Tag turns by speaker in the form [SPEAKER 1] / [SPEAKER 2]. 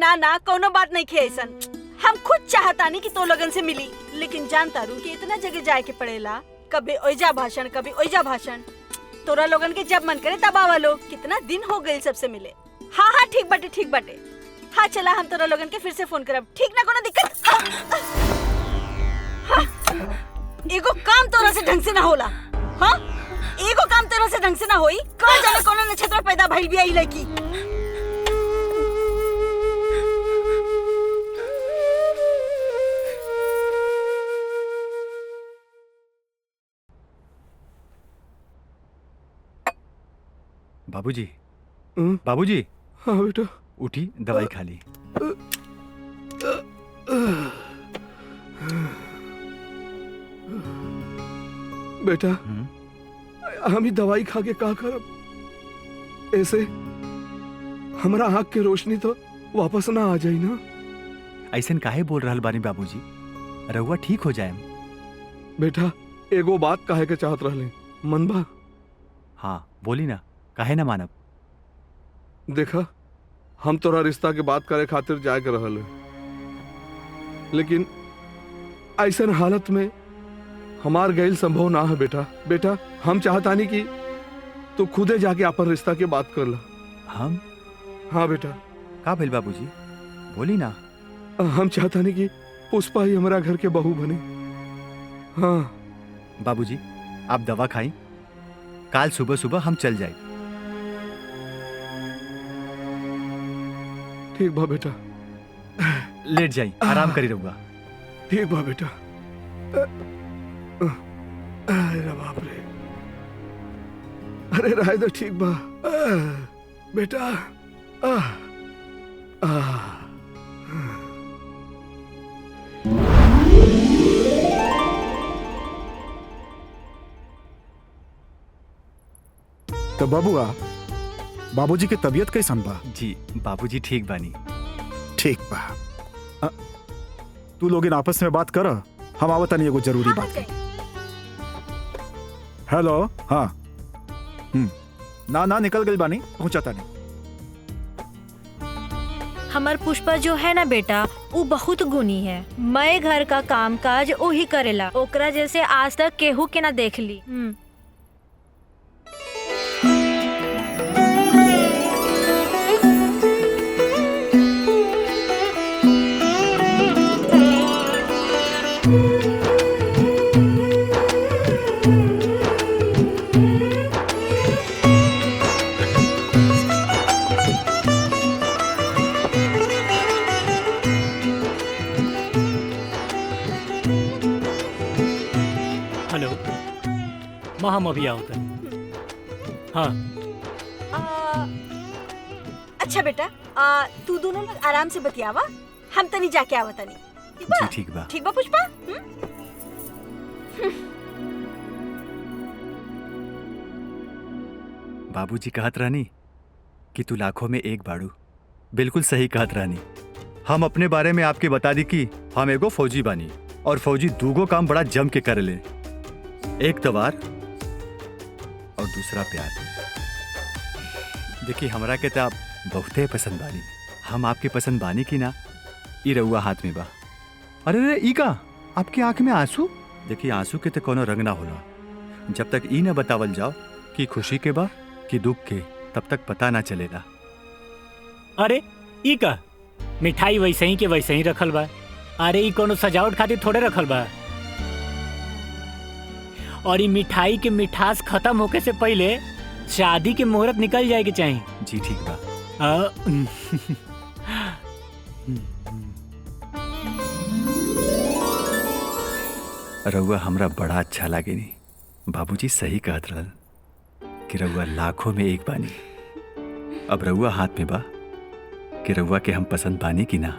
[SPEAKER 1] ना ना कोनो बात नहीं खे ऐसन। हम खुद चाहतानी कि तो लोगन से मिली, लेकिन जानता रू कि इतना जगह जाए के पड़ेला, कभी ओइजा भाषण कभी ओइजा भाषण। तोरा लोगन के जब मन करे तब आवा लो। कितना दिन हो गए सबसे मिले। हाँ हाँ ठीक बाटे ठीक बाटे। हाँ चला हम तोरा लोगन के फिर से फोन करब। ठीक ना कोनो दिक्कत। हाँ। एगो काम तोरा से ढंग से ना होला। हाँ एगो काम तोरा से ढंग से ना होई। कौन जाने कोनो नक्षत्र पैदा भइल बिया ई लड़की।
[SPEAKER 2] बाबूजी, बाबूजी।
[SPEAKER 3] हाँ बेटा।
[SPEAKER 2] उठी, दवाई खा ली।
[SPEAKER 3] बेटा हम ही दवाई खा के का करब? ऐसे हमरा आँख के रोशनी तो वापस ना आ जाई ना।
[SPEAKER 2] ऐसन काहे बोल रहल बानी बाबूजी? रहुआ ठीक हो जाए।
[SPEAKER 3] बेटा एगो बात काहे के चाहत रहले, मन बा?
[SPEAKER 2] हाँ बोली ना, काहे ना मानब।
[SPEAKER 3] देखा हम तोरा रिश्ता के बात करे खातिर जाए के रहल है, लेकिन ऐसन हालत में हमार गैल संभव ना है बेटा। बेटा हम चाहतानी कि तू खुदे जाके अपन रिश्ता के बात कर ला।
[SPEAKER 2] हम?
[SPEAKER 3] हाँ बेटा।
[SPEAKER 2] का भेल बाबूजी, बोली ना।
[SPEAKER 3] हम चाहतानी कि पुष्पा ही हमारा घर के बहू बने। हाँ
[SPEAKER 2] बाबूजी आप दवा खाई, काल सुबह सुबह हम चल जाए।
[SPEAKER 3] ठीक बा बेटा।
[SPEAKER 2] लेट जाई, आराम करी रहूंगा।
[SPEAKER 3] ठीक बा बेटा। अरे बाप रे। अरे राय तो ठीक बा बेटा।
[SPEAKER 4] तो बबुआ बाबूजी के तबीयत कैसन बा?
[SPEAKER 2] जी बाबूजी ठीक बानी।
[SPEAKER 4] ठीक बा। तू लोग इन आपस में बात कर, हम आवत नहीं एगो जरूरी बात है। हेलो। हाँ ना ना निकल गई बानी, पहुंचाता नहीं।
[SPEAKER 5] हमार पुष्पा जो है ना बेटा, वो बहुत गुणी है। मैं घर का काम काज वही करेला, ओकरा जैसे आज तक केहू के ना देख ली।
[SPEAKER 6] माँ हम अभी आओ। हाँ
[SPEAKER 1] अच्छा बेटा तू दोनों लोग आराम से बतियावा, हम तनी जाके आवा तनी।
[SPEAKER 2] जी ठीक बा।
[SPEAKER 1] ठीक बा पुष्पा।
[SPEAKER 2] बाबूजी कहत रहनी कि तू लाखों में एक बाड़ू। बिल्कुल सही कहत रहनी। हम अपने बारे में आपके बता दी कि हम एगो फौजी बानी, और फौजी दूगो काम बड़ा जम के कर ले। एक तवार और दूसरा प्यार। देखिए हमरा के तो आप बहुते पसंद बानी। हम आपके पसंद बानी की ना, ई रउआ हाथ में बा। अरे रे ई का आपकी आंख में आंसू? देखिए आंसू के तो कोनो रंग ना होला। जब तक ई न बतावल जाओ कि खुशी के बा कि दुख के, तब तक पता ना चलेगा।
[SPEAKER 6] अरे ई का मिठाई वैसे ही के वैसे ही रखल बा। अरे ई कोनो सजावट खातिर थोड़े रखल बा। और ये मिठाई के मिठास खत्म होके से पहले शादी के मुहूर्त निकल जाए के चाहिए।
[SPEAKER 2] जी ठीक बा। रउआ हमरा बड़ा अच्छा लागे नी। बाबूजी सही कहत रहल कि रउआ लाखों में एक बानी। अब रउआ हाथ में बा कि रउआ के हम पसंद बानी की ना।